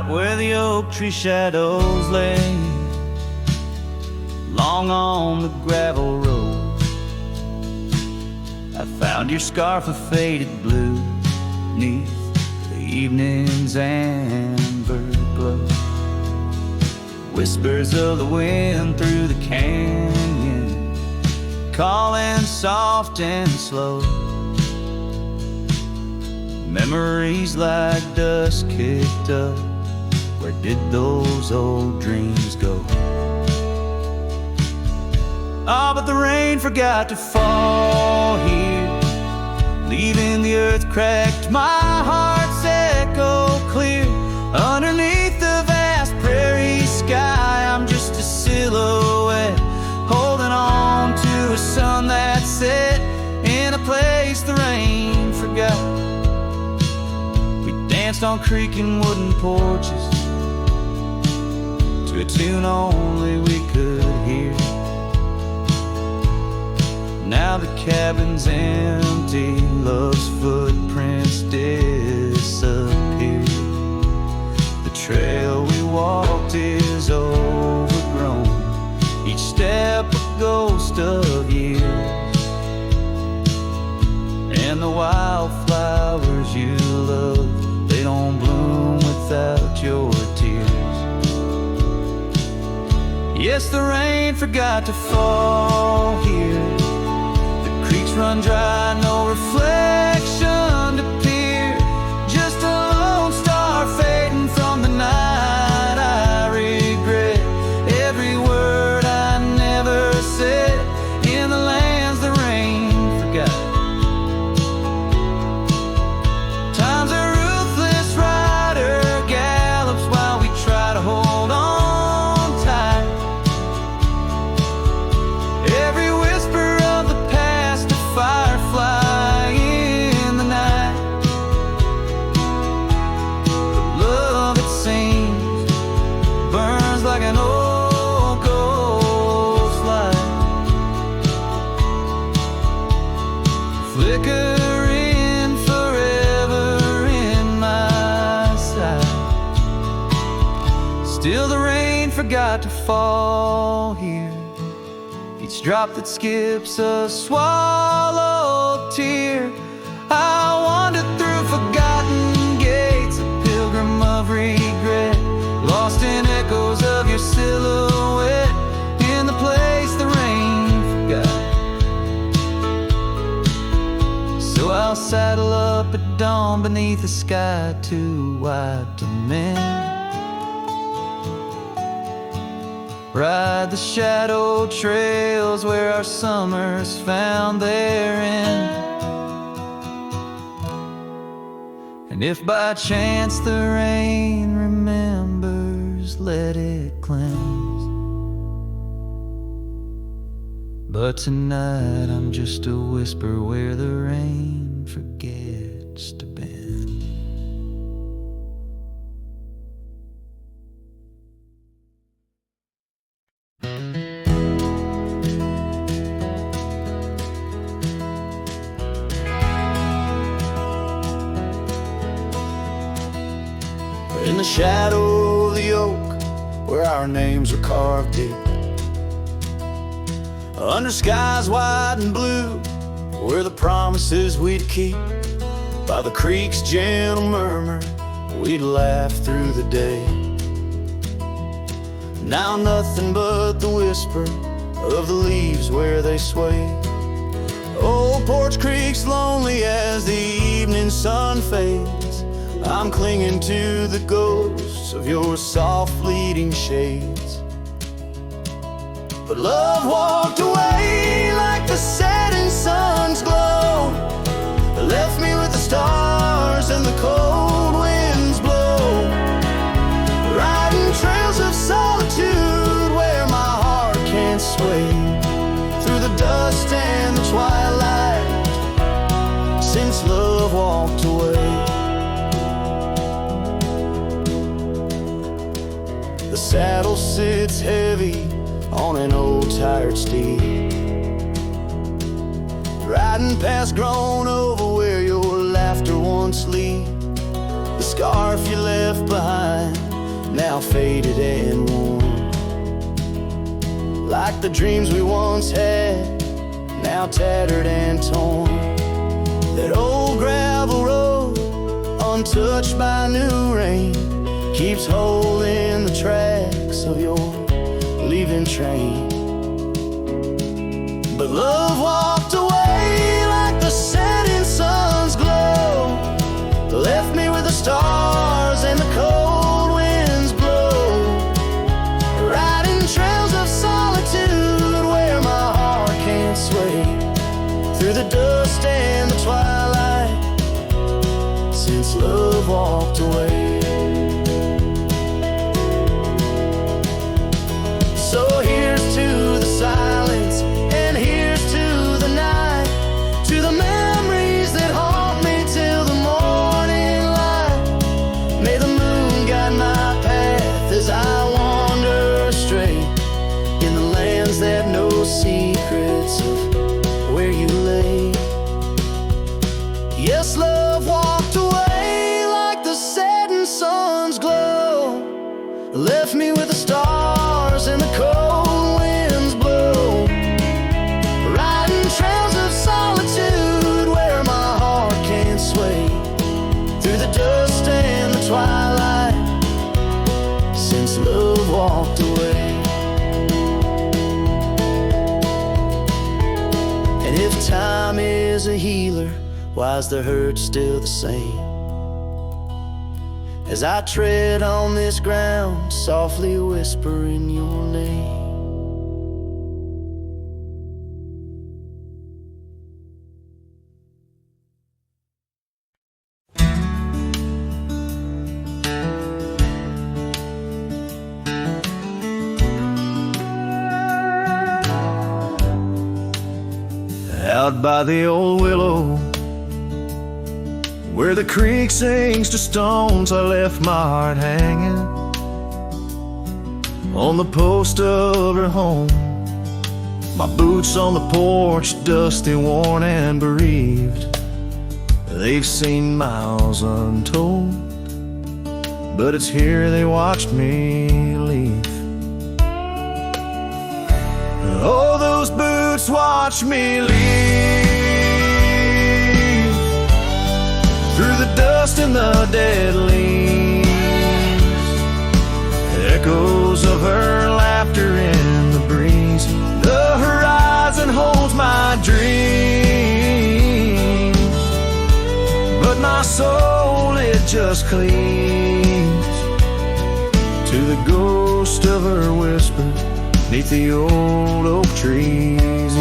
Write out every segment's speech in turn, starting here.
where the oak tree shadows lay, long on the gravel road. I found your scarf of faded blue neath the evening's amber glow. Whispers of the wind through the canyon, calling soft and slow. Memories like dust kicked up, where did those old dreams go? Ah, but the rain forgot to fall here, leaving the earth cracked, my heart's echo clear. Underneath the vast prairie sky, I'm just a silhouette, holding on to a sun that set in a place the rain forgot. We danced on creaking wooden porches to a tune only we could hear. Now the cabin's empty, love's footprints disappear. The trail we walked is overgrown, each step a ghost of years. And the wildflowers you love, they don't bloom without your tears. Yes, the rain forgot to fall here, creeks run dry, no reflection to peer. Just a lone star fading from the night. I regret every word I never said in the lands the rain forgot. Time's a ruthless rider, gallops while we try to hold on tight. Every whisper of the firefly in the night. The love, it seems, burns like an old ghost light, flickering forever in my sight. Still the rain forgot to fall here, each drop that skips a swallowed tear. I wandered through forgotten gates, a pilgrim of regret, lost in echoes of your silhouette in the place the rain forgot. So I'll saddle up at dawn beneath a sky too wide to mend, ride the shadow trails where our summers found their end. And if by chance the rain remembers, let it cleanse. But tonight I'm just a whisper where the rain forgets to bend. In the shadow of the oak, where our names were carved deep, under skies wide and blue, were the promises we'd keep. By the creek's gentle murmur, we'd laugh through the day. Now nothing but the whisper of the leaves where they sway. Old Porch Creek's lonely as the evening sun fades. I'm clinging to the ghosts of your soft fleeting shades. But love walked away like the setting sun's glow, left me with the stars and the cold winds blow, riding trails of solitude where my heart can't sway, through the dust and the twilight, since love walked away. The saddle sits heavy on an old tired steed, riding past grown over where your laughter once lead. The scarf you left behind now faded and worn. Like the dreams we once had, now tattered and torn. That old gravel road, untouched by new rain, keeps holding the tracks of your leaving train. But love walked away like the setting sun's glow, left me with the stars and the cold winds blow, riding trails of solitude where my heart can't sway, through the dust and the twilight, since love walked away. So here's to the silence, and here's to the night, to the memories that haunt me till the morning light. May the moon guide my path as I wander astray, in the lands that know secrets of where you lay. Yes, love walked away like the setting sun's glow, left me with the stars and the cold winds blow, riding trails of solitude where my heart can't sway, through the dust and the twilight, since love walked away. And if time is a healer, why's the hurt still the same? As I tread on this ground, softly whispering your name. Out by the old willow, where the creek sinks to stones, I left my heart hanging on the post of her home. My boots on the porch, dusty, worn, and bereaved. They've seen miles untold, but it's here they watched me leave. Oh, those boots watched me leave, through the dust and the dead leaves. Echoes of her laughter in the breeze. The horizon holds my dreams, but my soul, it just clings to the ghost of her whisper 'neath the old oak trees.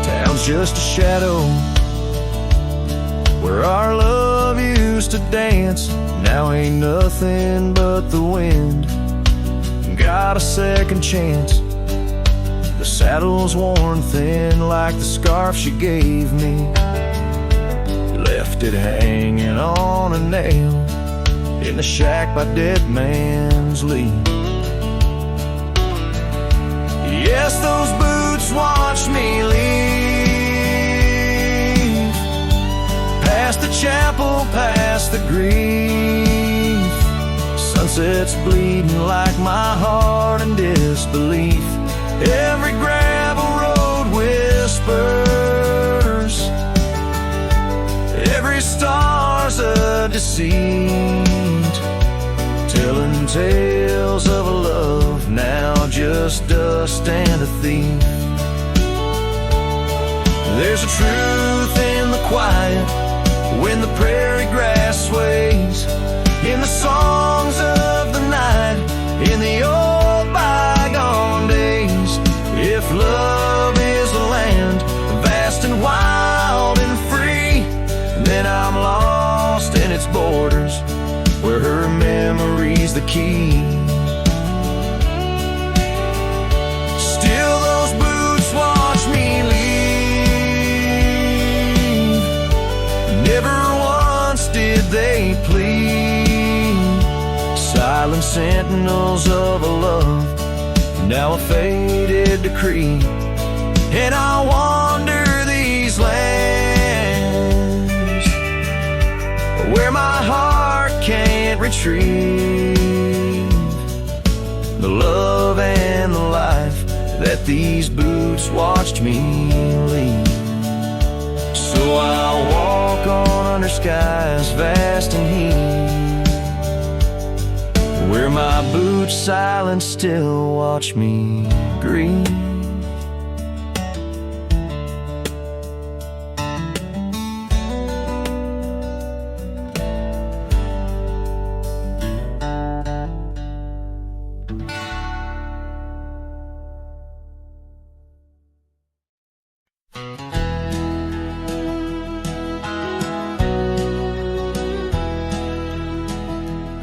Town's just a shadow where our love used to dance. Now ain't nothing but the wind. Got a second chance. The saddle's worn thin like the scarf she gave me. Left it hanging on a nail in the shack by Dead Man's Leap. Yes, those boots watched me leave, past the chapel, past the grief. Sunset's bleeding like my heart in disbelief. Every gravel road whispers, every star's a deceit, telling tales of a love now just dust and a thief. There's a truth in the quiet when the prairie grass sways, in the songs of the night, in the old bygone days. If love is a land vast and wild and free, then I'm lost in its borders, where her memory's the key. Still those boots watch me leave, never once did they plead. Silent sentinels of a love, now a faded decree. And I wander these lands where my heart can't retreat. that these boots watched me leave. So I'll walk on under skies vast and heat, where my boots silent still watch me grieve.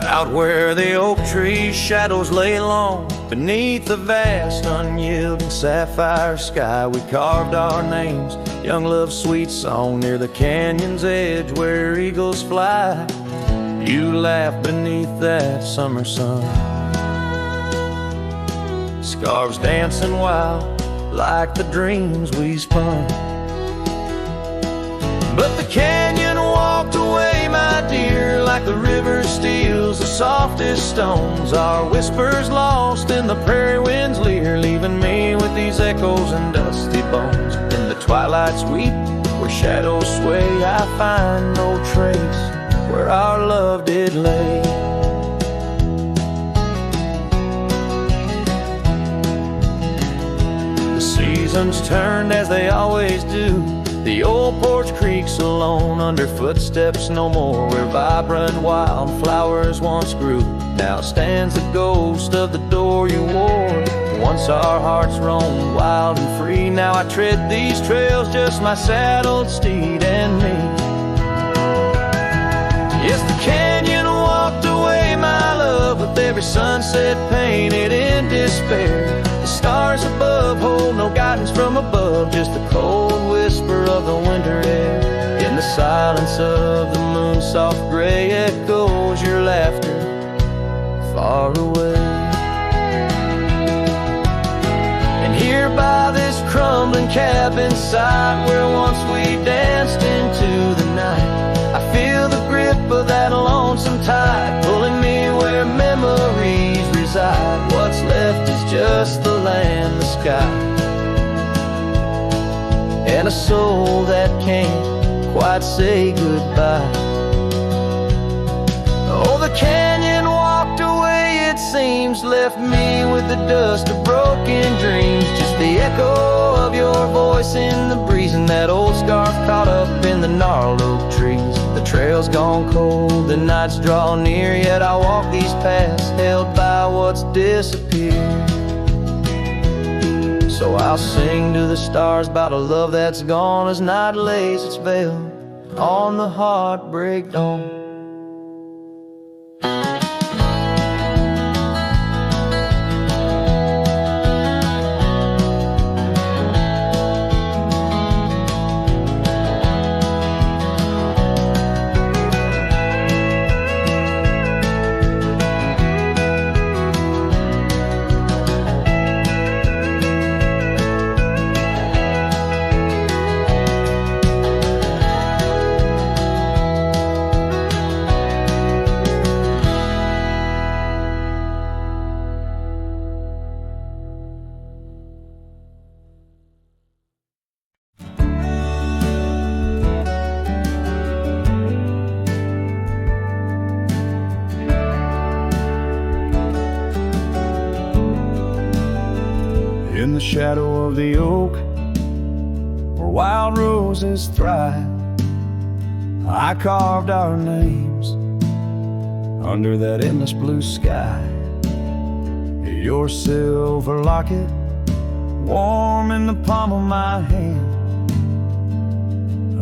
Out where the oak tree's shadows lay long, beneath the vast unyielding sapphire sky, we carved our names, young love's sweet song, near the canyon's edge where eagles fly. You laughed beneath that summer sun, scarves dancing wild like the dreams we spun. But the canyon walked away, my dear, like the river steals the softest stones. Our whispers lost in the prairie wind's leer, leaving me with these echoes and dusty bones. In the twilight sweet, where shadows sway, I find no trace where our love did lay. The seasons turned as they always do, the old porch creaks alone under footsteps no more, where vibrant wildflowers once grew. Now stands the ghost of the door you wore. Once our hearts roamed wild and free, now I tread these trails, just my saddled steed and me. Yes, the canyon walked away, my love, with every sunset painted in despair. The stars above hold no guidance from above, just the cold whisper of the winter air. In the silence of the moon's soft gray echoes your laughter far away. And here by this crumbling cabin site, where once we danced into the night, I feel the grip of that lonesome tide, pulling me where memories reside. What's left is just the land, the sky, and a soul that can't quite say goodbye. Oh, the canyon walked away, it seems, left me with the dust of broken dreams, just the echo of your voice in the breeze, and that old scarf caught up in the gnarled oak trees. The trail's gone cold, the nights draw near, yet I walk these paths held by what's disappeared. So I'll sing to the stars about a love that's gone, as night lays its veil on the heartbreak dawn. In the shadow of the oak, where wild roses thrive, I carved our names under that endless blue sky. Your silver locket, warm in the palm of my hand,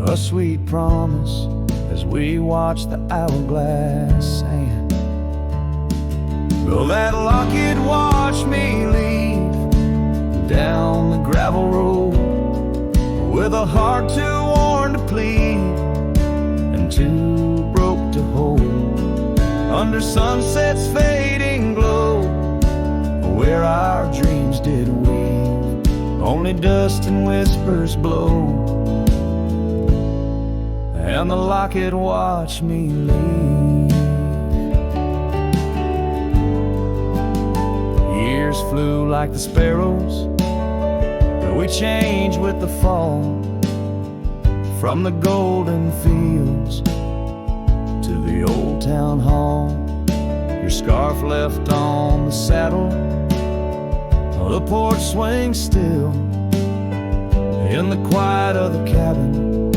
a sweet promise as we watch the hourglass sand. Will that locket watch me leave down the gravel road, with a heart too worn to plead and too broke to hold, under sunset's fading glow, where our dreams did weave, only dust and whispers blow, and the locket watched me leave. Years flew like the sparrows We change with the fall, from the golden fields to the old town hall. Your scarf left on the saddle, the porch swings still. In the quiet of the cabin,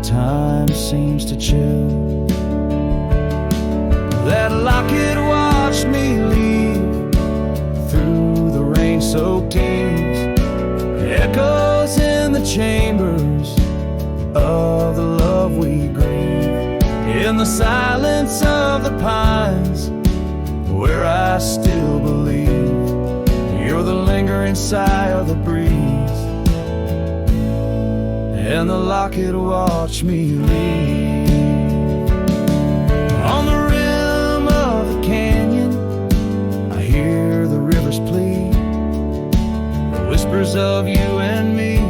time seems to chill. That locket watched me leave through the rain-soaked eaves. Echoes in the chambers of the love we grieve. In the silence of the pines, where I still believe you're the lingering sigh of the breeze, and the locket watched me leave. On the rim of the canyon, I hear the river's plea, the whispers of you and me,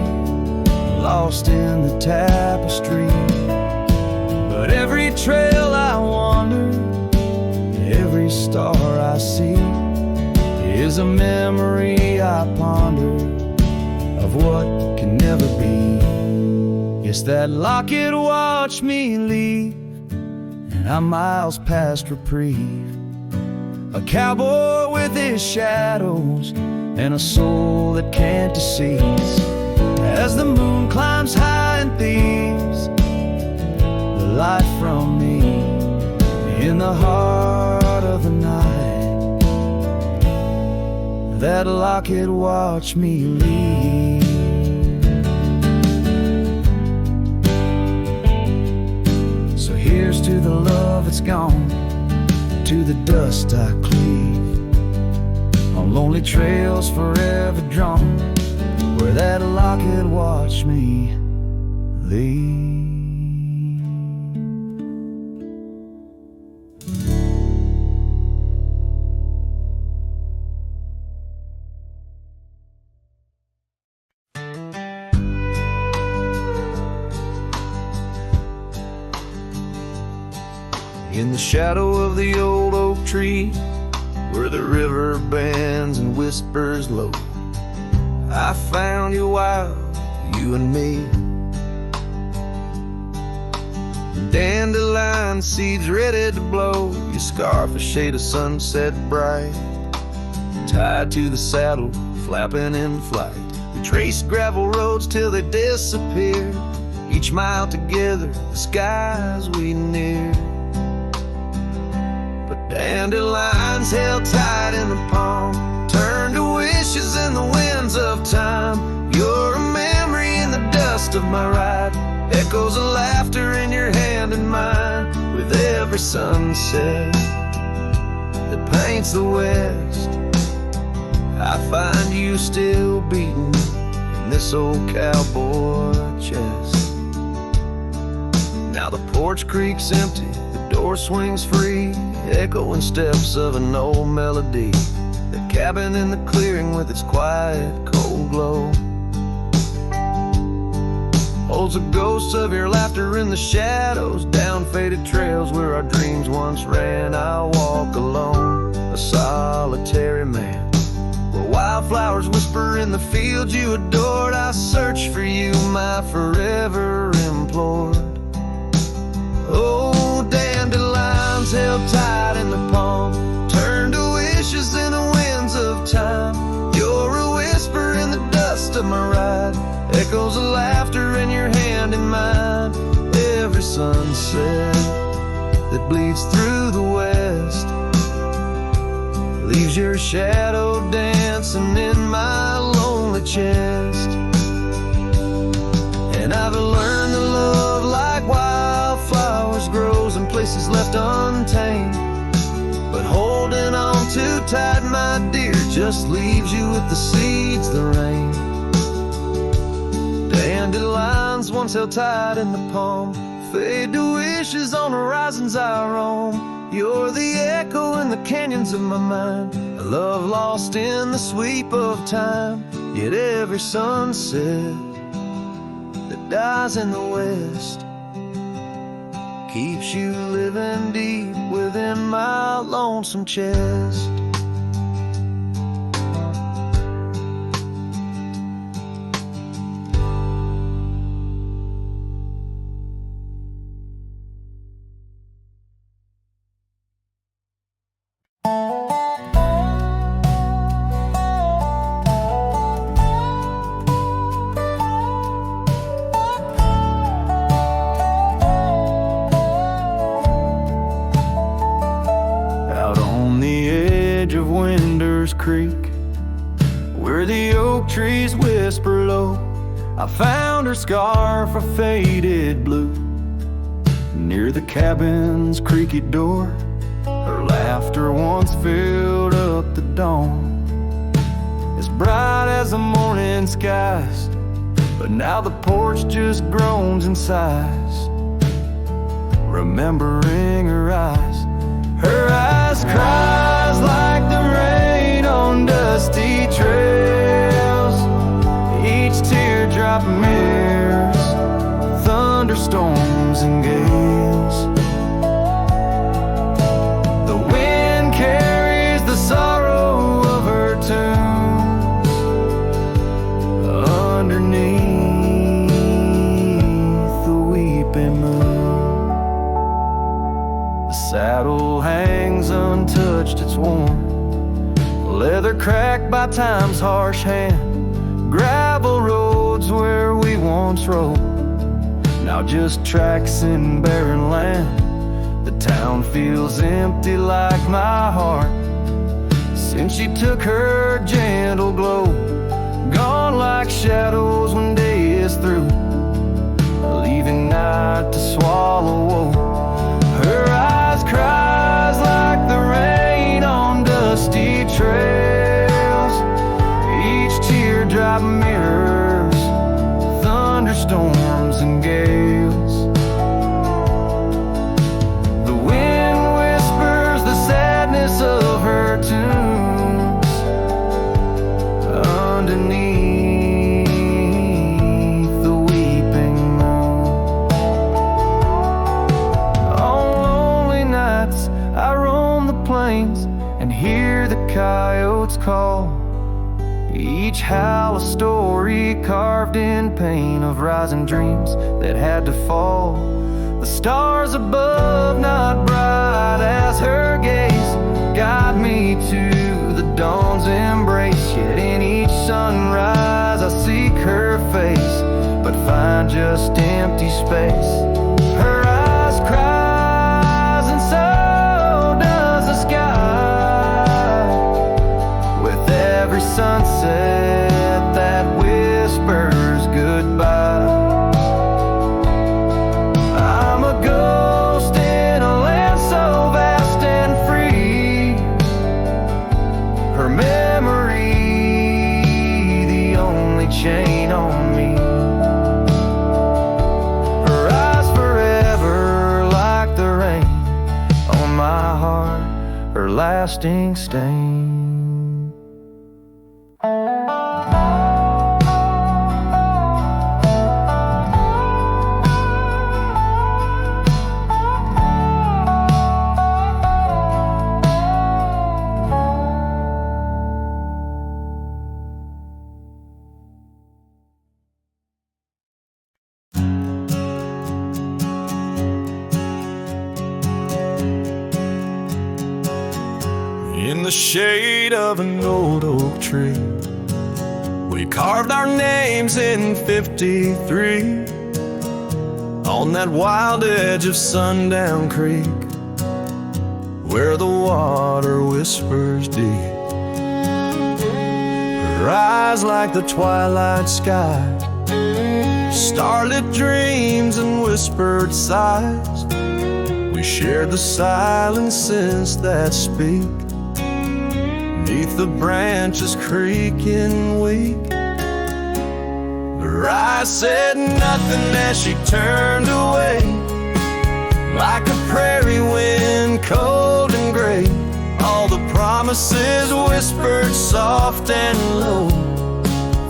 lost in the tapestry. But every trail I wander, every star I see, is a memory I ponder of what can never be. Yes, that locket watched me leave, and I'm miles past reprieve. A cowboy with his shadows and a soul that can't deceive. As the moon climbs high and thieves the light from me in the heart of the night, that locket watched me leave. So here's to the love that's gone, to the dust I cleave, on lonely trails forever drawn, where that locket watched me leave. In the shadow of the old oak tree, where the river bends and whispers low, I found you wild, you and me. Dandelion seeds ready to blow, your scarf a shade of sunset bright, tied to the saddle, flapping in flight. We traced gravel roads till they disappeared, each mile together, the skies we neared. But dandelions held tight in the palm, turned to wishes in the winds of time. You're a memory in the dust of my ride, echoes of laughter in your hand and mine. With every sunset that paints the west, I find you still beating in this old cowboy chest. Now the porch creak's empty, the door swings free, echoing steps of an old melody. The cabin in the clearing with its quiet, cold glow holds a ghost of your laughter in the shadows, down faded trails where our dreams once ran. I'll walk alone, a solitary man, where wildflowers whisper in the fields you adored. I search for you, my forever implored. Oh, dandelions held tight in the palm, turned to wishes in the winds of time. You're a whisper in the dust of my ride, echoes of laughter in your hand and mine. Every sunset that bleeds through the west leaves your shadow dancing in my lonely chest. And I've learned to love like wildflowers grows in places left untamed, but holding on too tight, my dear, just leaves you with the seeds that rain. Dandelions once held tight in the palm, fade to wishes on horizons I roam. You're the echo in the canyons of my mind, a love lost in the sweep of time. Yet every sunset that dies in the west keeps you living deep within my lonesome chest. creek, where the oak trees whisper low. I found her scarf a faded blue, near the cabin's creaky door. Her laughter once filled up the dawn, as bright as the morning skies, but now the porch just groans and sighs, remembering her eyes. Her eyes cries like the rain on dusty trails. Each teardrop mirrors thunderstorms and gales. The wind carries the sorrow of her tunes underneath the weeping moon. The saddle hangs untouched, it's worn, leather cracked by time's harsh hand. Gravel roads where we once rode, now just tracks in barren land. The town feels empty like my heart, since she took her gentle glow. Gone like shadows when day is through, leaving night to swallow woe. Her eyes cries like the rain on dusty trails. Each teardrop mirrors thunderstorms and gales. The wind whispers the sadness of her tunes underneath the weeping moon. On lonely nights I roam the plains and hear the coyotes call. Each howl a story carved in pain of rising dreams that had to fall. The stars above, not bright as her gaze, guide me to the dawn's embrace. Yet in each sunrise I seek her face, but find just empty space. Her eyes cries and so does the sky, with every sunset that whispers goodbye. I'm a ghost in a land so vast and free, her memory the only chain on me. Her eyes forever like the rain on my heart, her lasting stain. In the shade of an old oak tree, we carved our names in 53 on that wild edge of Sundown Creek, where the water whispers deep. Her eyes like the twilight sky, starlit dreams and whispered sighs. We shared the silences that speak beneath the branches creaking weak. Her eyes said nothing as she turned away, like a prairie wind, cold and gray. All the promises whispered soft and low,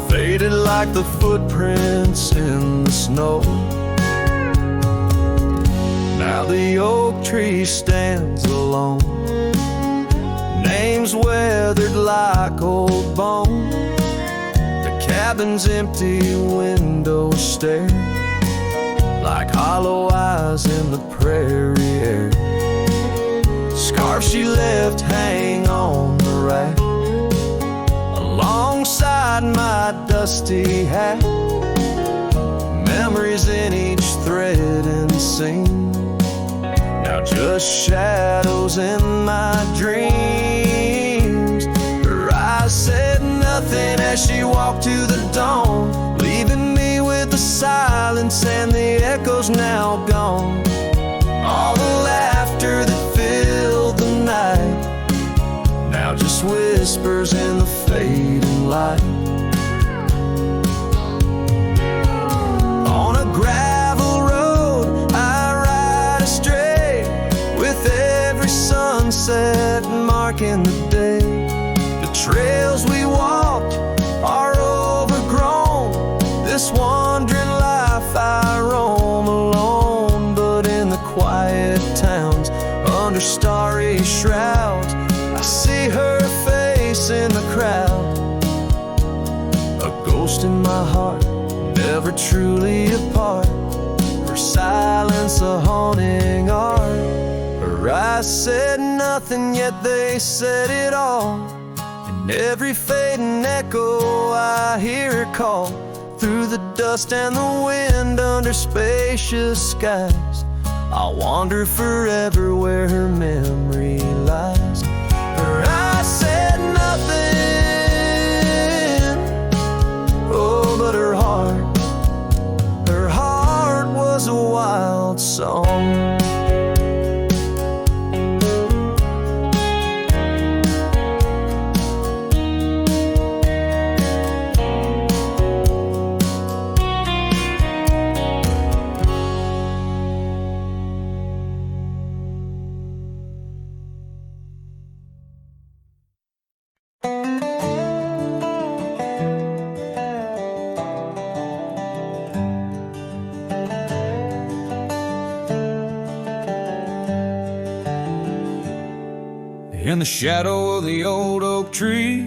faded like the footprints in the snow. Now the oak tree stands alone, names weathered like old bone. The cabin's empty windows stare like hollow eyes in the prairie air. Scarf she left hang on the rack alongside my dusty hat. Memories in each thread and seam, now just shadows in my dreams. Her said nothing as she walked to the dawn, leaving me with the silence and the echoes now gone. All the laughter that filled the night now just whispers in the fading light. On a gravel road I ride astray, with every sunset marking the day. The trails we walked are overgrown, this wandering life I roam alone. But in the quiet towns, under starry shrouds, I see her face in the crowd. A ghost in my heart, never truly apart, her silence a haunting art. Her eyes said nothing, yet they said it all. In every fading echo I hear her call, through the dust and the wind, under spacious skies. I'll wander forever where her memory lies. Her eyes said nothing, oh, but her heart was a wild song. In the shadow of the old oak tree,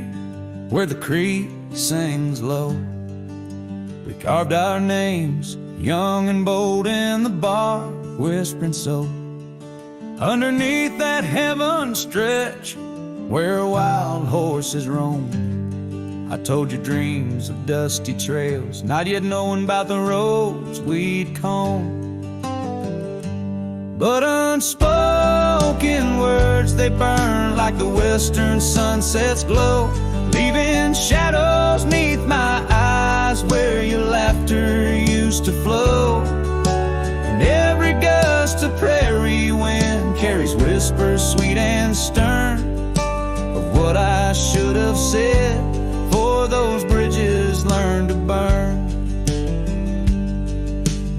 where the creek sings low, we carved our names, young and bold, in the bark, whispering so. Underneath that heaven stretch, where wild horses roam, I told you dreams of dusty trails, not yet knowing about the roads we'd comb. But unspoken words, they burn like the western sunset's glow, leaving shadows neath my eyes where your laughter used to flow. And every gust of prairie wind carries whispers sweet and stern of what I should have said, for those bridges learned to burn.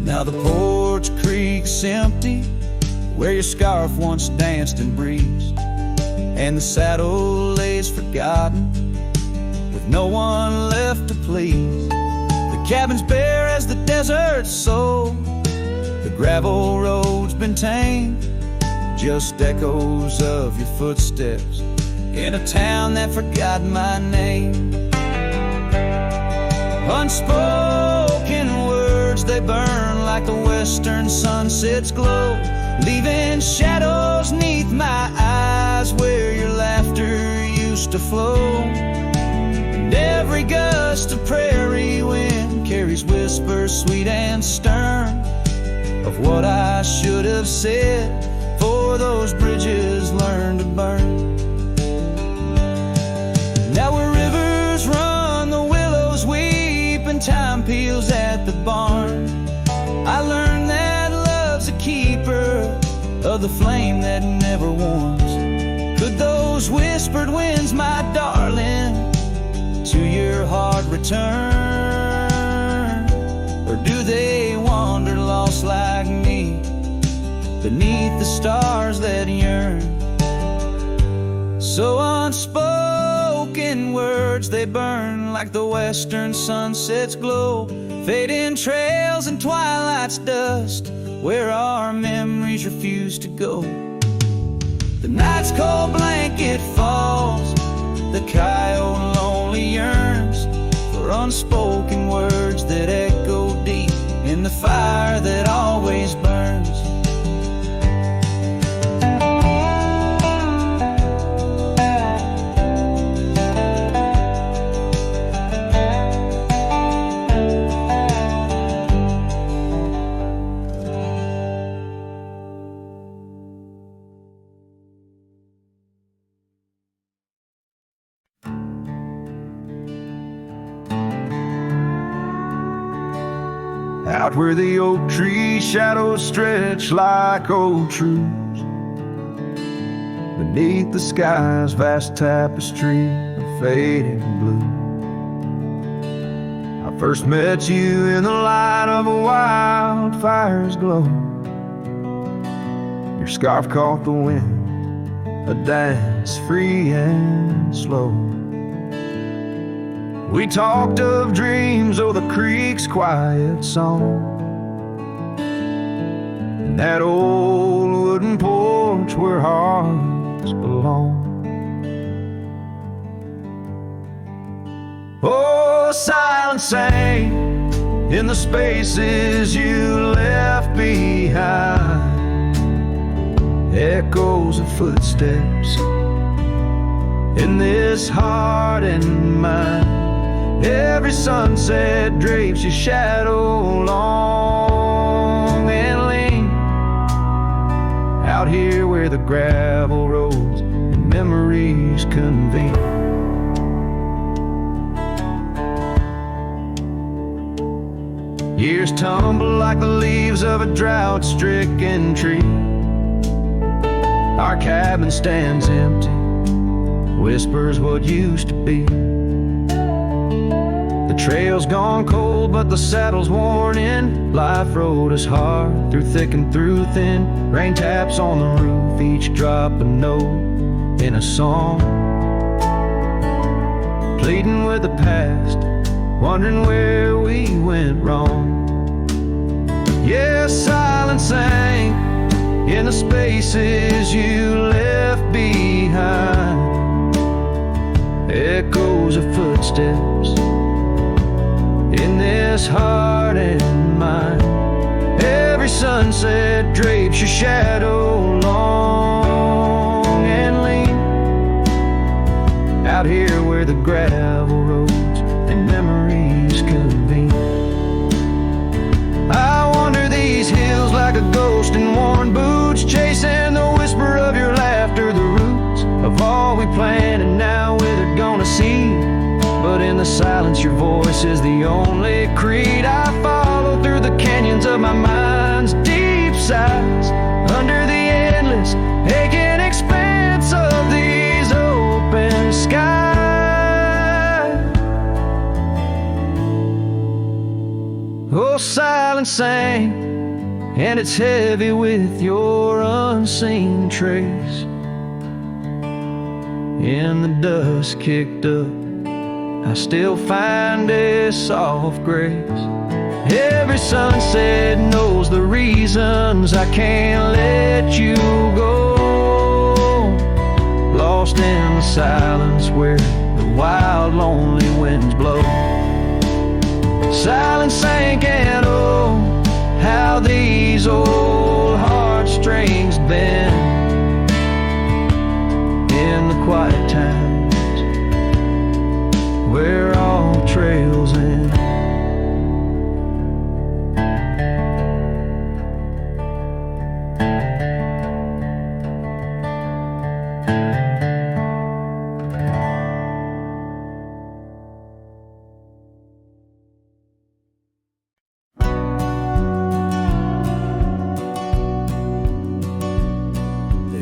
Now the porch creek's empty, where your scarf once danced and breezed, and the saddle lays forgotten, with no one left to please. The cabin's bare as the desert's soul, the gravel road's been tamed, just echoes of your footsteps in a town that forgot my name. Unspoken words, they burn like the western sunset's glow, leaving shadows neath my eyes where your laughter used to flow. And every gust of prairie wind carries whispers sweet and stern of what I should have said, for those bridges learned to burn. Now where rivers run, the willows weep, and time peels at the barn, I learned that love's a keeper of the flame that never warms. Could those whispered winds, my darling, to your heart return? Or do they wander lost like me beneath the stars that yearn? So unspoken words, they burn like the western sunset's glow, fading trails and twilight's dust, where our memories refuse to go. The night's cold blanket falls, the coyote lonely yearns for unspoken words that echo deep in the fire that always burns. out where the oak tree shadows stretch like old truths, beneath the sky's vast tapestry of fading blue. I first met you in the light of a wildfire's glow. Your scarf caught the wind, a dance free and slow. We talked of dreams, oh, the creek's quiet song, and that old wooden porch where hearts belong. Oh, silence sang in the spaces you left behind, echoes of footsteps in this heart and mind. Every sunset drapes your shadow long and lean, out here where the gravel roads and memories convene. Years tumble like the leaves of a drought-stricken tree. Our cabin stands empty, whispers what used to be. The trail's gone cold, but the saddle's worn in. Life rode us hard, through thick and through thin. Rain taps on the roof, each drop a note in a song. Pleading with the past, wondering where we went wrong. Yeah, silence sang in the spaces you left behind, echoes of footsteps in this heart and mind. Every sunset drapes your shadow long and lean, out here where the gravel roads and memories convene. I wander these hills like a ghost in worn boots, chasing the whisper of your laughter, the roots of all we planned and now withered gonna see. But in the silence your voice is the only creed I follow, through the canyons of my mind's deep sighs, under the endless aching expanse of these open skies. Oh, silence sang, and it's heavy with your unseen trace. In the dust kicked up, I still find a soft grace. Every sunset knows the reasons I can't let you go, lost in the silence where the wild lonely winds blow. Silence sank, and oh, how these old heartstrings bend in the quiet times where all trails end.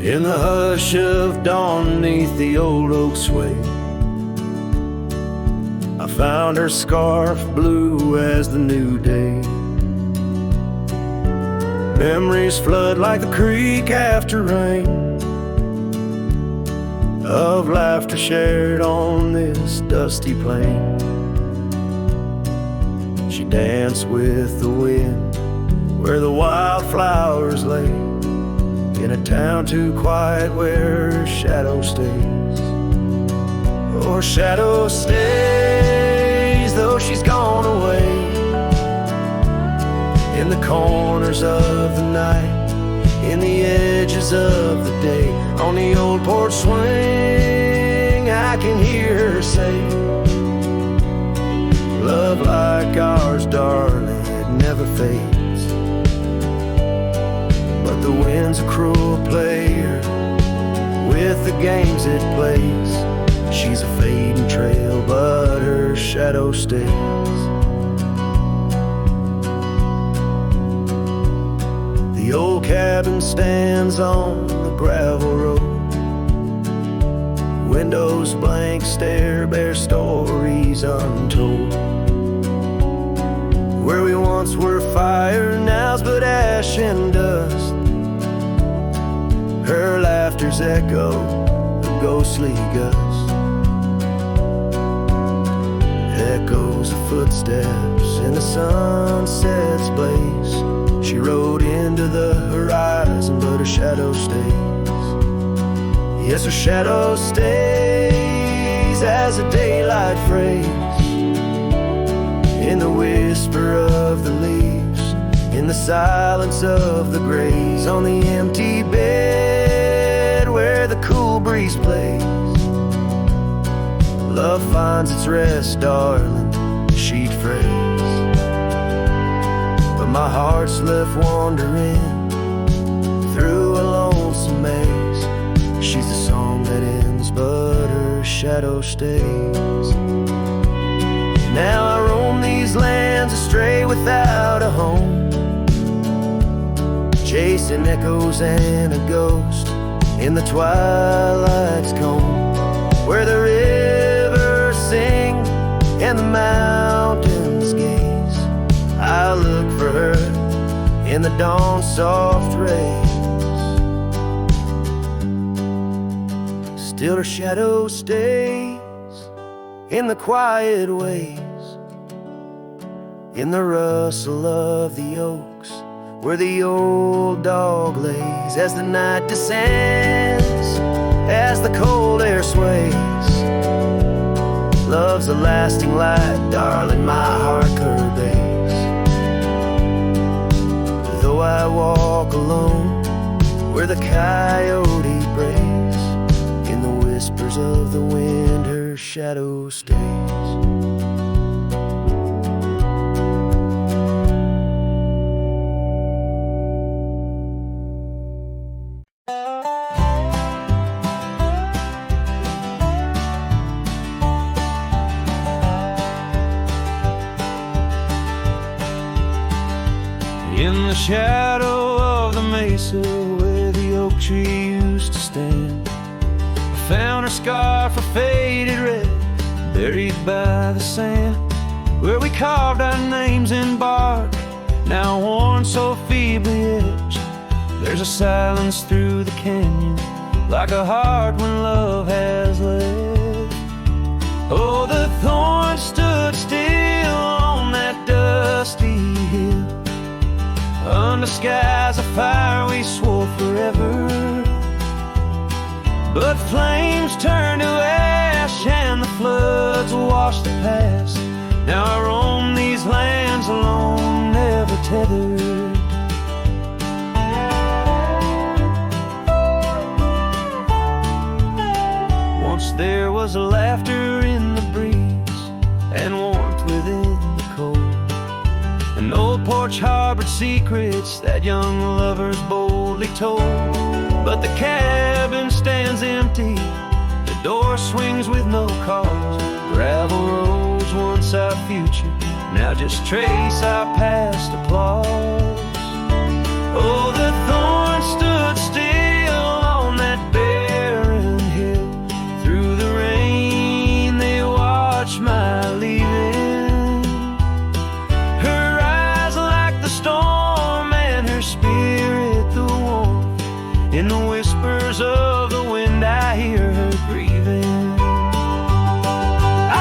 In the hush of dawn neath the old oak sway, I found her scarf blue as the new day. Memories flood like the creek after rain, of laughter shared on this dusty plain. She danced with the wind where the wildflowers lay, in a town too quiet where her shadow stays. Oh, her shadow stays, though she's gone away, in the corners of the night, in the edges of the day. On the old porch swing I can hear her say, love like ours, darling, it never fades. But the wind's a cruel player with the games it plays. She's a fading trail, but her shadow stays. The old cabin stands on the gravel road. Windows blank stare, bear stories untold. Where we once were fire, now's but ash and dust. Her laughter's echo, a ghostly gust. Echoes of footsteps in the sunset's blaze. She rode into the horizon, but her shadow stays. Yes, her shadow stays as a daylight phrase. In the whisper of the leaves, in the silence of the graves, on the empty bed where the cool breeze plays. Love finds its rest, darling, she'd phrase. But my heart's left wandering through a lonesome maze. She's the song that ends, but her shadow stays. Now I roam these lands astray without a home, chasing echoes and a ghost in the twilight's comb, where the rivers sing and the mountains gaze. I look for her in the dawn's soft rays. Still her shadow stays in the quiet ways, in the rustle of the oaks, where the old dog lays. As the night descends, as the cold air sways, love's a lasting light, darling, my heart curves. Though I walk alone, where the coyote brays, in the whispers of the wind, her shadow stays. In the shadow of the mesa where the oak tree used to stand, I found her scarf of faded red, buried by the sand, where we carved our names in bark, now worn so feebly etched. There's a silence through the canyon, like a heart when love has left. Oh, the thorns stood still on that dusty hill, under skies of fire we swore forever. But flames turned to ash and the floods washed the past. Now I roam these lands alone, never tethered. Once there was laughter in the breeze and warmth within the cold. An old porch harbored secrets that young lovers boldly told. But the cabin stands empty, the door swings with no cause. Gravel roads, once our future, now just trace our past applause. Oh, the thorns stood still on that barren hill. Through the rain they watched my leaving. Her eyes like the storm and her spirit the warmth. In the whispers of the wind I hear her breathing.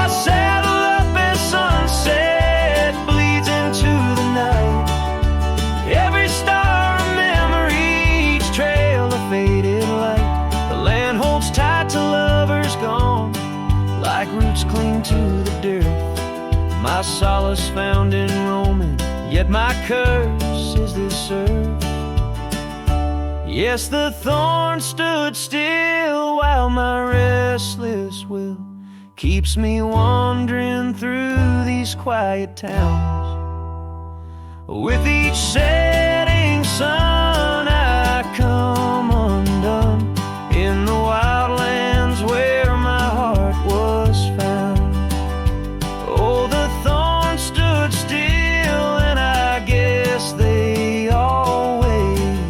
I saddle up as sunset bleeds into the night. Every star a memory, each trail a faded light. The land holds tight to lovers gone, like roots cling to the dirt. My solace found in roaming, yet my curse is this earth. Yes, the thorn stood still while my restless will keeps me wandering through these quiet towns. With each setting sun I come undone in the wildlands where my heart was found. Oh, the thorns stood still and I guess they always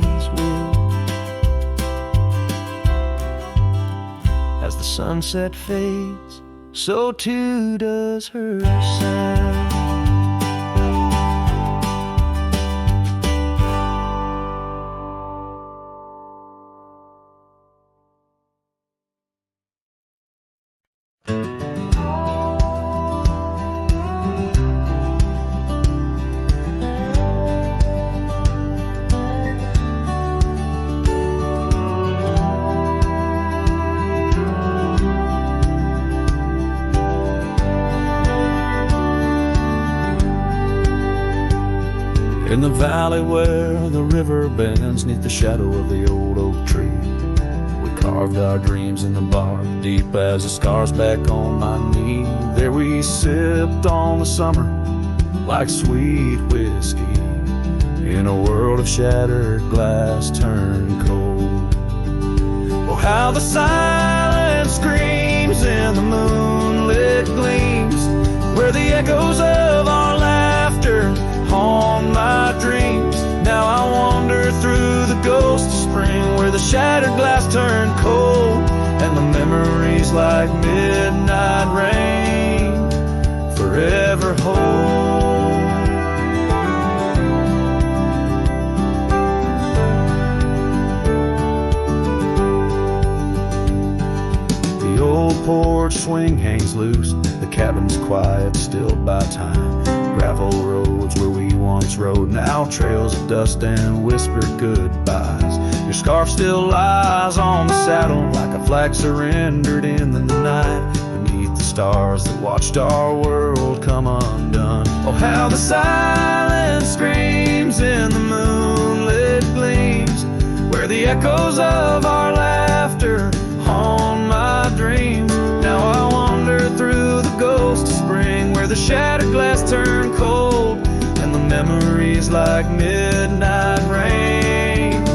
sunset fades, so too does her sound. In the valley where the river bends, 'neath the shadow of the old oak tree, we carved our dreams in the bark, deep as the scars back on my knee. There we sipped on the summer like sweet whiskey, in a world of shattered glass turned cold. Oh, how the silence screams in the moonlit gleams, where the echoes of our laughter haunt my dreams. Now I wander through the ghost of spring, where the shattered glass turned cold, and the memories like midnight rain forever hold. The old porch swing hangs loose, the cabin's quiet, still by time. Gravel roads where we once rode, now trails of dust and whispered goodbyes. Your scarf still lies on the saddle like a flag surrendered in the night, beneath the stars that watched our world come undone. Oh, how the silence screams in the moonlit gleams, where the echoes of our laughter haunt my dreams. Now I wander through the ghost of spring, where the shattered glass turned cold, and the memories like midnight rain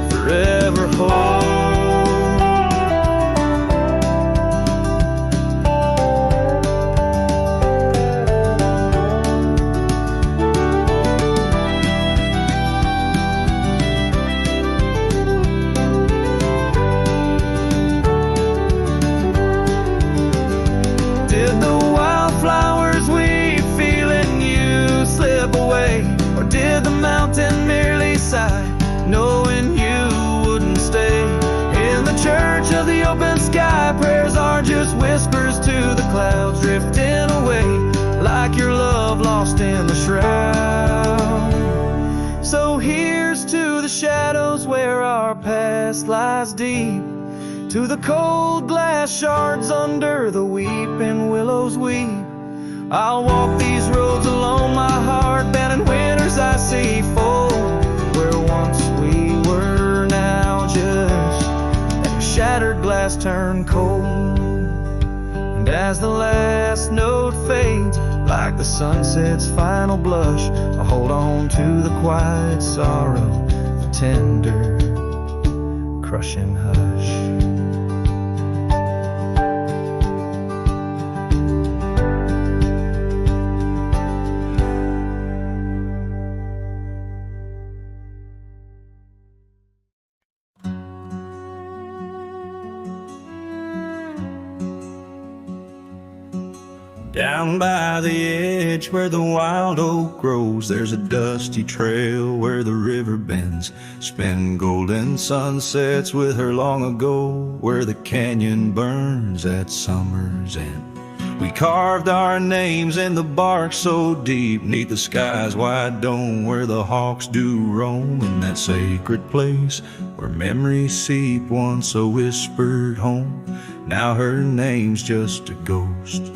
forever hold. Did the wildflowers we feel in you slip away, or did the mountain merely sigh, knowing you wouldn't stay? In the church of the open sky, prayers are just whispers to the clouds, drifting away like your love lost in the shroud. So here's to the shadows where our past lies deep, to the cold glass shards under the weeping willows weep. I'll walk these roads alone, my heart bent in winters I see fold, where once we were, now just a shattered glass turned cold. And as the last note fades, like the sunset's final blush, I hold on to the quiet sorrow, the tender, crushing hush. Down by the edge where the wild oak grows, there's a dusty trail where the river bends, spin golden sunsets with her long ago, where the canyon burns at summer's end. We carved our names in the bark so deep, 'neath the sky's wide dome, where the hawks do roam, in that sacred place where memories seep, once a whispered home, now her name's just a ghost.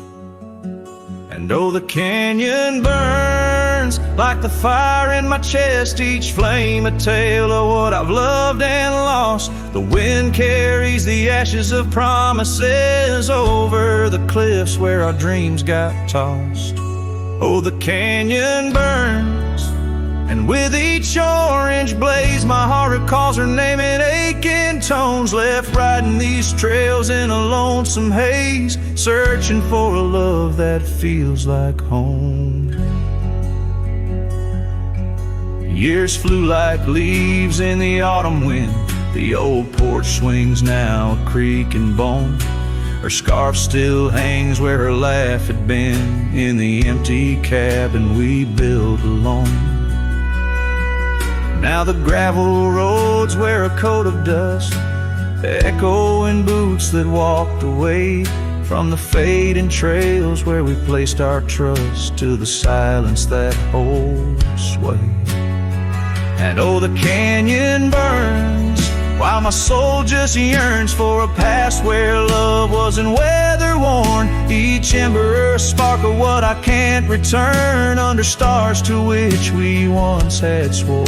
And oh, the canyon burns like the fire in my chest, each flame a tale of what I've loved and lost. The wind carries the ashes of promises over the cliffs where our dreams got tossed. Oh, the canyon burns, and with each orange blaze my heart recalls her name in aching tones, left riding these trails in a lonesome haze, searching for a love that feels like home. Years flew like leaves in the autumn wind, the old porch swings now a creak and bone. Her scarf still hangs where her laugh had been in the empty cabin we built alone. Now the gravel roads wear a coat of dust, echoing boots that walked away from the fading trails where we placed our trust to the silence that holds sway. And oh, the canyon burns while my soul just yearns for a past where love wasn't weather worn. Each ember a spark of what I can't return under stars to which we once had sworn.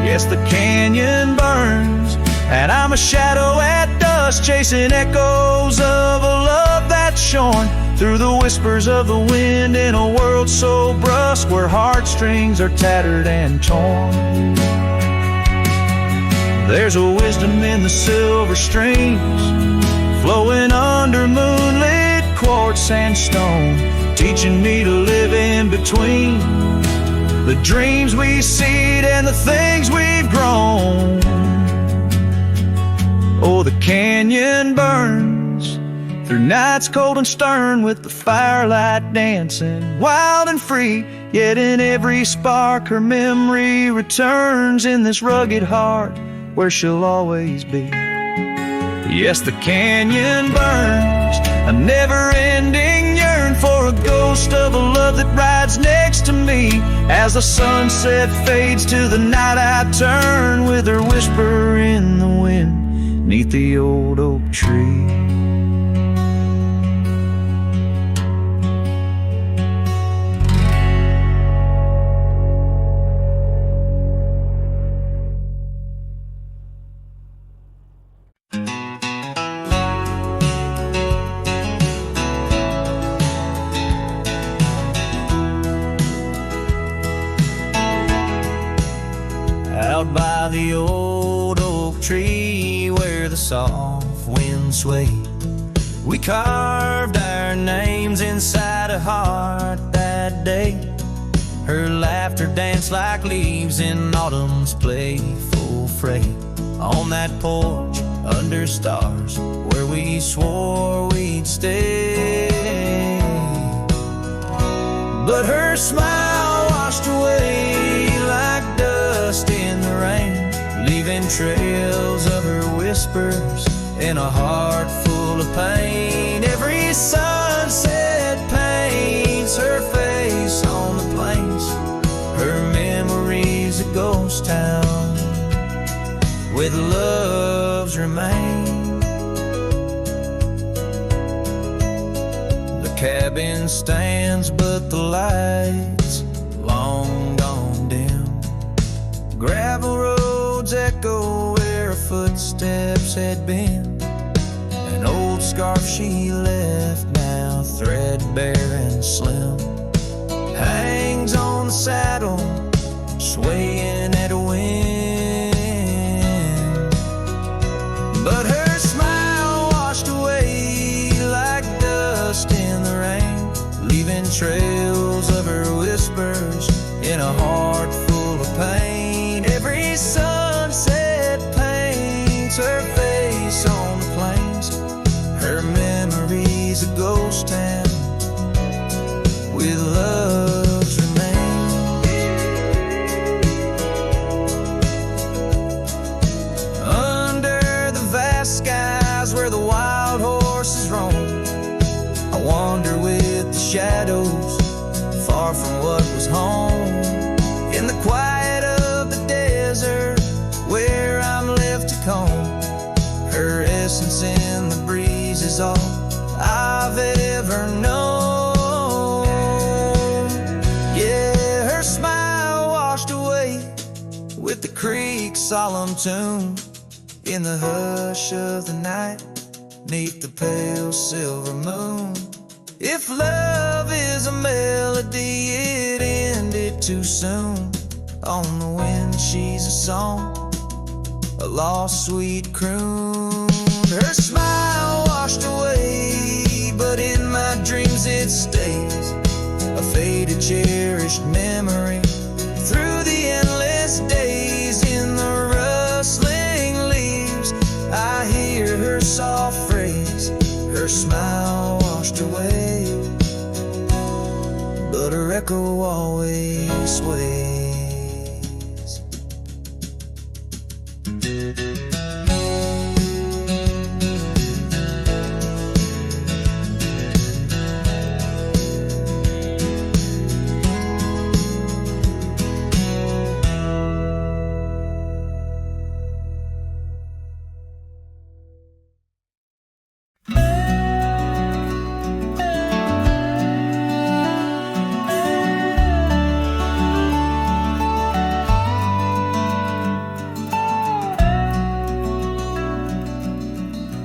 Yes, the canyon burns, and I'm a shadow at dusk, chasing echoes of a love that's shorn through the whispers of the wind in a world so brusque where heartstrings are tattered and torn. There's a wisdom in the silver streams flowing under moonlit quartz and stone, teaching me to live in between the dreams we seed and the things we've grown. Oh, the canyon burns through nights cold and stern with the firelight dancing wild and free. Yet in every spark her memory returns in this rugged heart where she'll always be. Yes, the canyon burns, a never-ending yearn for a ghost of a love that rides next to me. As the sunset fades to the night I turn with her whisper in the wind 'neath the old oak tree. Out by the old oak tree where the soft wind swayed, we carved our names inside a heart that day. Her laughter danced like leaves in autumn's playful fray. On that porch under stars where we swore we'd stay. But her smile washed away like dust in the rain, leaving trails of her whispers in a heart full of pain. Every sunset paints her face on the plains. Her memory's a ghost town with love's remain. The cabin stands but the lights long gone dim. Gravel roads echo where her footsteps had been. An old scarf she left, now threadbare and slim, hangs on the saddle, swaying at a wind. But her smile washed away like dust in the rain, leaving trails of her whispers in a heart full of pain. Every sunset paints her face on the plains. Her memory's a ghost town with love's remains. Under the vast skies where the wild horses roam, I wander with the shadows far from what was home. In the quiet of the desert where I'm left to comb, her essence in the breeze is all I've ever known. Yeah, her smile washed away with the creek's solemn tune. In the hush of the night, 'neath the pale silver moon. If love is a melody, it ended too soon. On the wind she's a song, a lost sweet croon. Her smile washed away, but in my dreams it stays, a faded cherished memory through the endless days. In the rustling leaves I hear her soft phrase, smile washed away, but her echo always sways.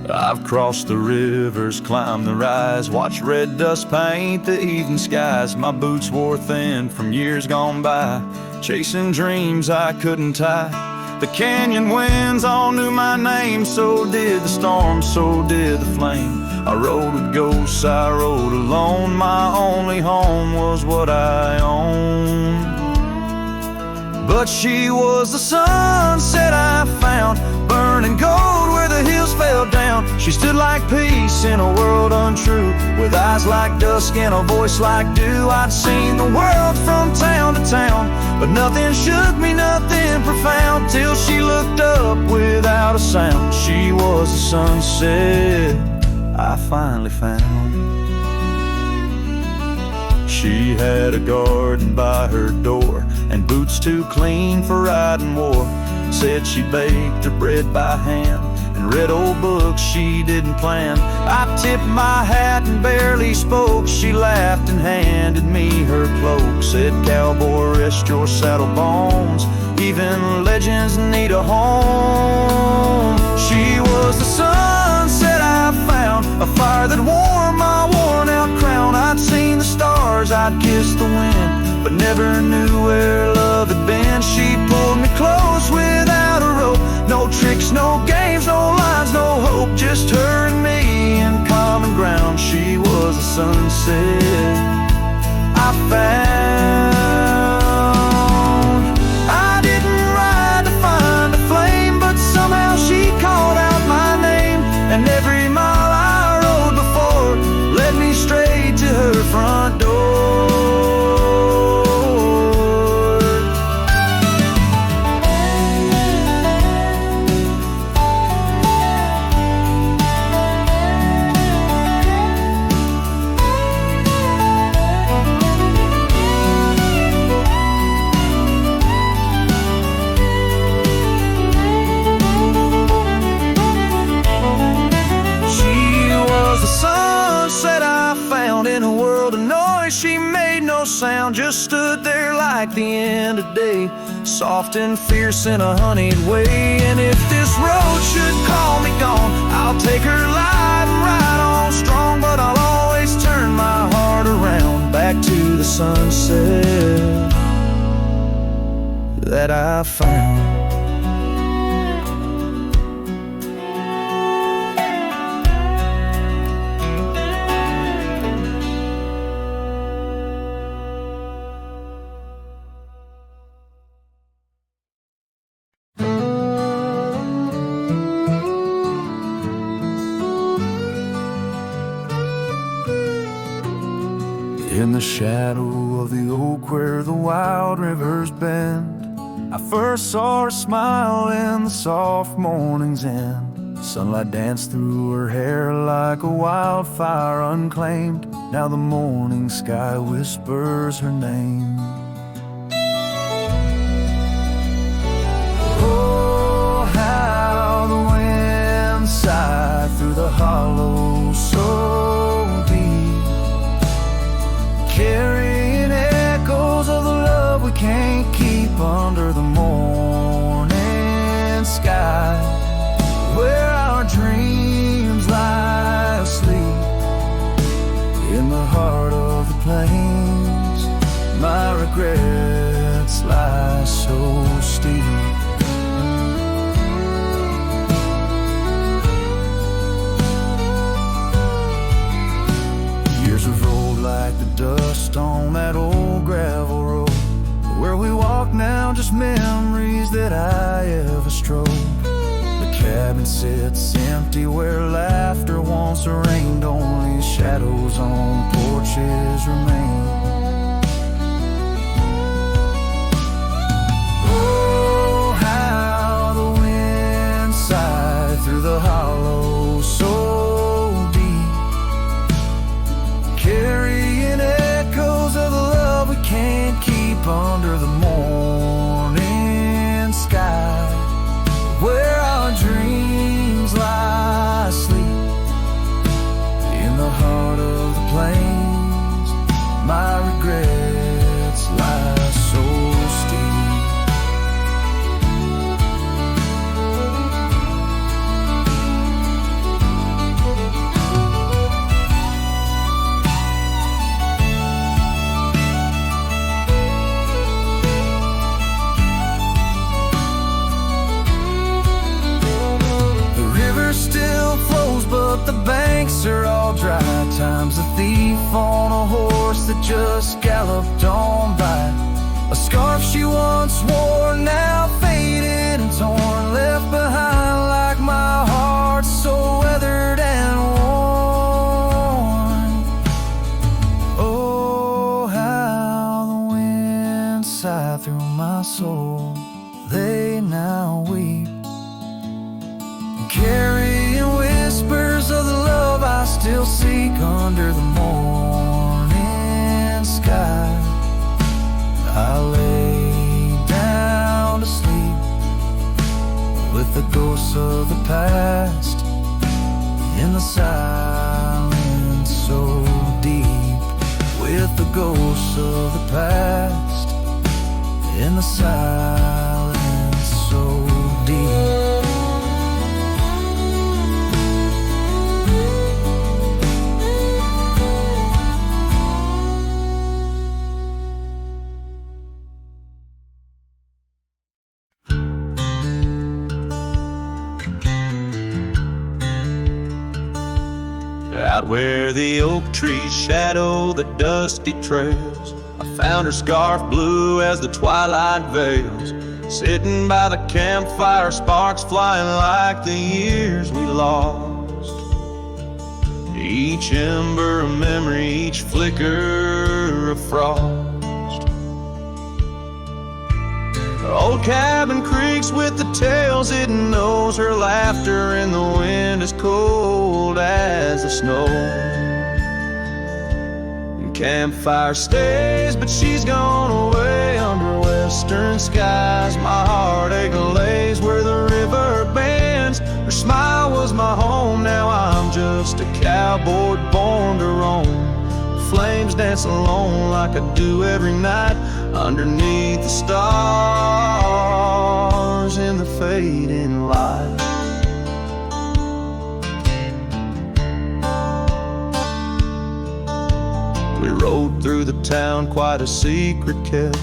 I've crossed the rivers, climbed the rise, watched red dust paint the evening skies. My boots wore thin from years gone by, chasing dreams I couldn't tie. The canyon winds all knew my name, so did the storm, so did the flame. I rode with ghosts, I rode alone, my only home was what I owned. But she was the sunset I found, burning gold where the hills fell down. She stood like peace in a world untrue, with eyes like dusk and a voice like dew. I'd seen the world from town to town, but nothing shook me, nothing profound, till she looked up without a sound. She was the sunset I finally found. She had a garden by her door, and boots too clean for riding war. Said she baked her bread by hand, and read old books she didn't plan. I tipped my hat and barely spoke. She laughed and handed me her cloak. Said, "Cowboy, rest your saddle bones, even legends need a home." She was the sunset I found, a fire that warmed my worn out crown. I'd seen the stars, I'd kissed the wind, but never knew where love had been. She pulled me close without a rope, no tricks, no games, no lines, no hope, just her and me in common ground. She was the sunset I found. I didn't ride to find a flame, but somehow she called out my name, and every mile I rode before led me straight to her front door. In a world of noise, she made no sound, just stood there like the end of day, soft and fierce in a honeyed way. And if this road should call me gone, I'll take her light and ride on strong, but I'll always turn my heart around, back to the sunset that I found. In the shadow of the oak where the wild rivers bend, I first saw her smile in the soft morning's end. Sunlight danced through her hair like a wildfire unclaimed. Now the morning sky whispers her name. Oh, how the wind sighed through the hollow so deep, carrying echoes of the love we can't keep under the morning sky, where our dreams lie asleep in the heart of the plains. My regrets lie so steep. Years have rolled like the dust on that old gravel road. Where we walk now, just memories that I ever strode. The cabin cabin sits empty where laughter once reigned. Only shadows on porches remain. Oh, how the wind sighed through the hollow so deep, carrying echoes of the love we can't keep under the morning sky, where our dreams lie asleep in the heart of the plains. My regrets lie so steep. Still flows, but the banks are all dry. Time's a thief on a horse that just galloped on by. A scarf she once wore, now faded and torn, left behind like my heart, so weathered and worn. Oh, how the wind sighed through my soul. They now weep, carrying whispers of the love I still seek under the morning sky. I lay down to sleep with the ghosts of the past in the silence so deep, with the ghosts of the past in the silence so deep. Out where the oak trees shadow the dusty trails, I found her scarf blue as the twilight veils. Sitting by the campfire, sparks flying like the years we lost. Each ember a memory, each flicker a frost. Old cabin creaks with the tales it knows, her laughter in the wind as cold as the snow. Campfire stays, but she's gone away under western skies. My heartache lays where the river bends. Her smile was my home, now I'm just a cowboy born to roam. Flames dance alone like I do every night underneath the stars in the fading light. We rode through the town, quite a secret kept.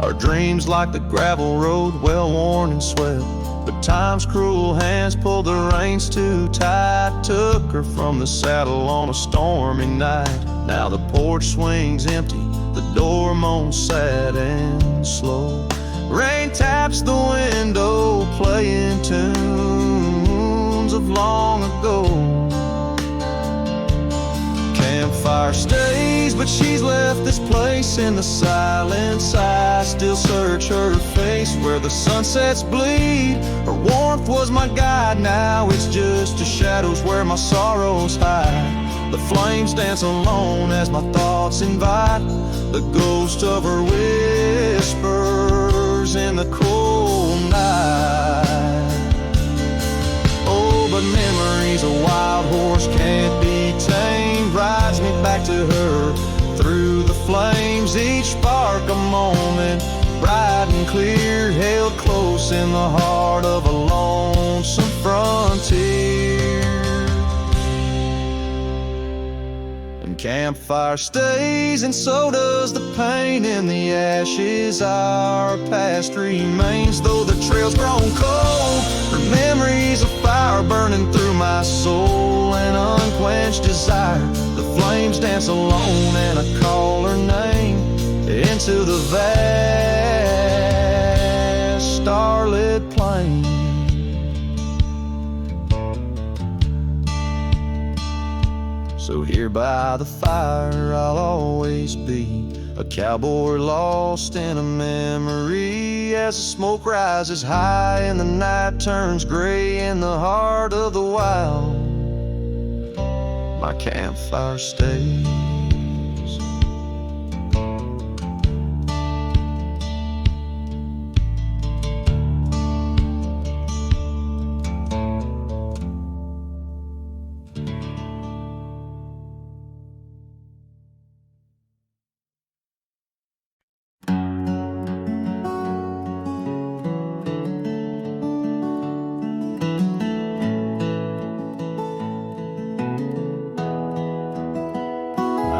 Our dreams like the gravel road, well worn and swept. But time's cruel hands pulled the reins too tight, took her from the saddle on a stormy night. Now the porch swings empty, the door moans sad and slow. Rain taps the window, playing tunes of long ago. Campfire stays, but she's left this place in the silence. I still search her face where the sunsets bleed. Her warmth was my guide, now it's just the shadows where my sorrows hide. The flames dance alone as my thoughts invite the ghost of her whispers in the cold night. Oh, but memories a wild horse can't be tamed, rides me back to her through the flames. Each spark a moment, bright and clear, held close in the heart of a lonesome frontier. Campfire stays, and so does the pain in the ashes. Our past remains, though the trail's grown cold. Her memories of fire burning through my soul, an unquenched desire. The flames dance alone, and I call her name into the vast starlit plain. So here by the fire I'll always be, a cowboy lost in a memory. As the smoke rises high and the night turns gray in the heart of the wild, my campfire stays.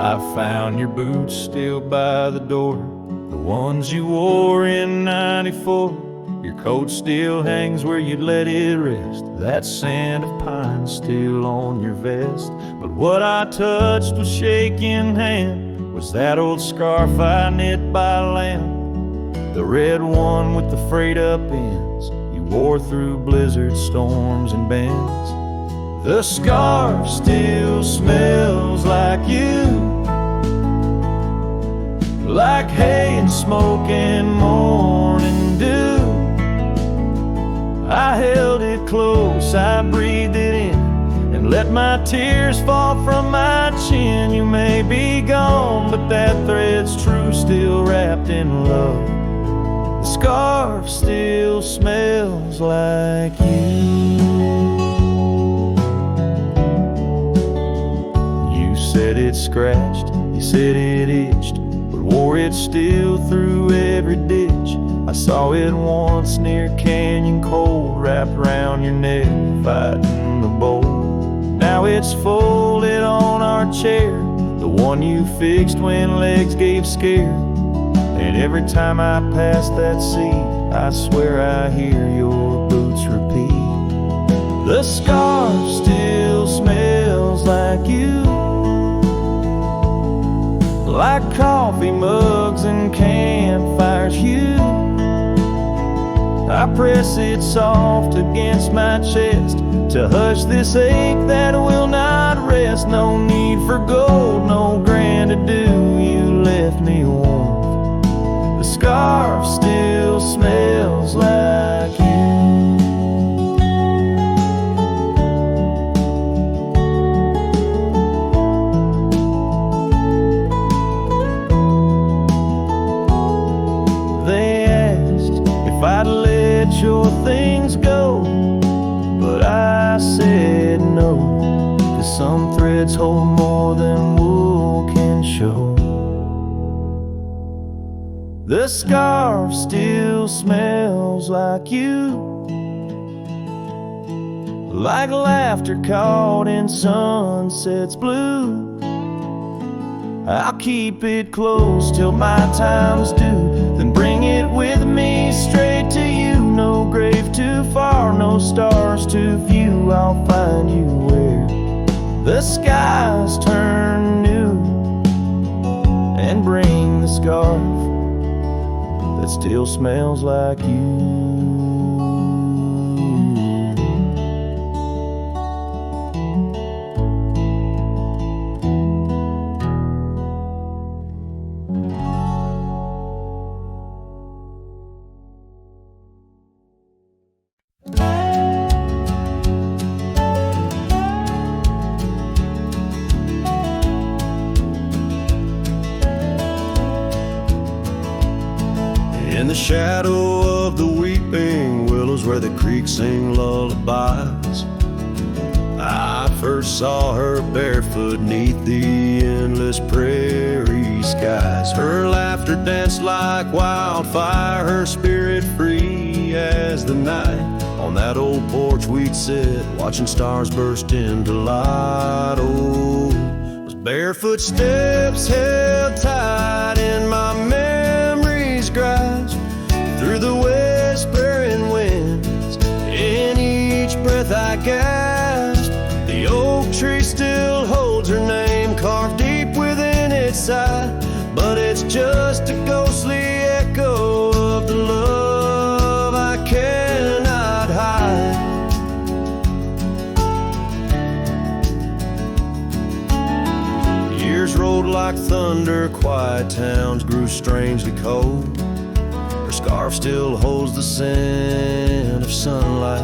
I found your boots still by the door, the ones you wore in '94. Your coat still hangs where you let it rest, that scent of pine still on your vest. But what I touched with shaking hand was that old scarf I knit by land, the red one with the frayed up ends you wore through blizzards, storms, and bends. The scarf still smells like you, like hay and smoke and morning dew. I held it close, I breathed it in, and let my tears fall from my chin. You may be gone, but that thread's true, still wrapped in love. The scarf still smells like you. You said it scratched, you said it itched, but wore it still through every ditch. I saw it once near Canyon Cold, wrapped around your neck, fighting the bold. Now it's folded on our chair, the one you fixed when legs gave scare. And every time I pass that seat, I swear I hear your boots repeat. The scarf still smells like you, like coffee mugs and campfires hue. I press it soft against my chest to hush this ache that will not rest. No need for gold, no grand ado, you left me warm. The scarf still smells like you. If I'd let your things go, but I said no, 'cause some threads hold more than wool can show. The scarf still smells like you, like laughter caught in sunset's blue. I'll keep it close till my time's due, then bring it with me straight to you. No grave too far, no stars too few. I'll find you where the skies turn new, and bring the scarf that still smells like you. In the shadow of the weeping willows where the creek sing lullabies, I first saw her barefoot 'neath the endless prairie skies. Her laughter danced like wildfire, her spirit free as the night. On that old porch we'd sit, watching stars burst into light. Oh, those barefoot steps held tight in my memory's grasp, through the whispering winds, in each breath I gasp. The oak tree still holds her name carved deep within its side, but it's just a ghostly echo of the love I cannot hide. like thunder, quiet towns grew strangely cold. Her scarf still holds the scent of sunlight.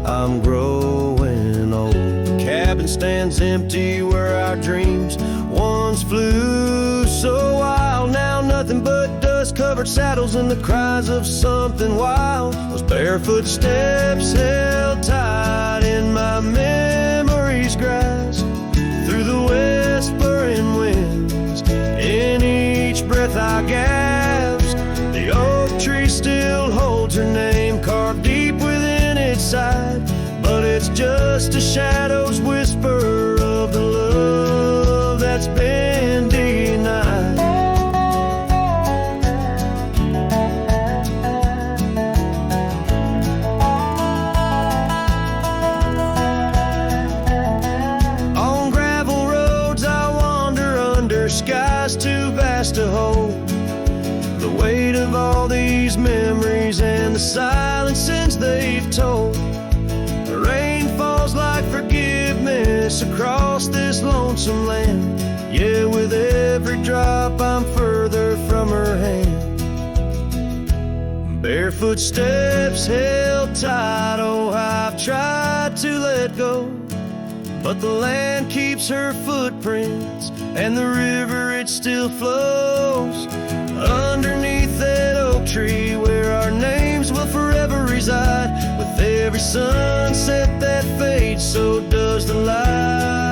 I'm growing old. The cabin stands empty where our dreams once flew so wild. Now nothing but dust-covered saddles and the cries of something wild. Those barefoot steps held tight in my memory's grasp. Through the whispering winds, in each breath I gasp. The oak tree still holds her name carved deep within its side, but it's just a shadow's whisper of the love that's been denied. On gravel roads I wander under skies too vast to hold. The weight of all these memories and the silence since they've told. The rain falls like forgiveness across this lonesome land. Yeah, with every drop I'm further from her hand. Barefoot steps held tight, oh I've tried to let go, but the land keeps her footprints and the river it still flows. Underneath that oak tree where our names will forever reside. With every sunset that fades, so does the light.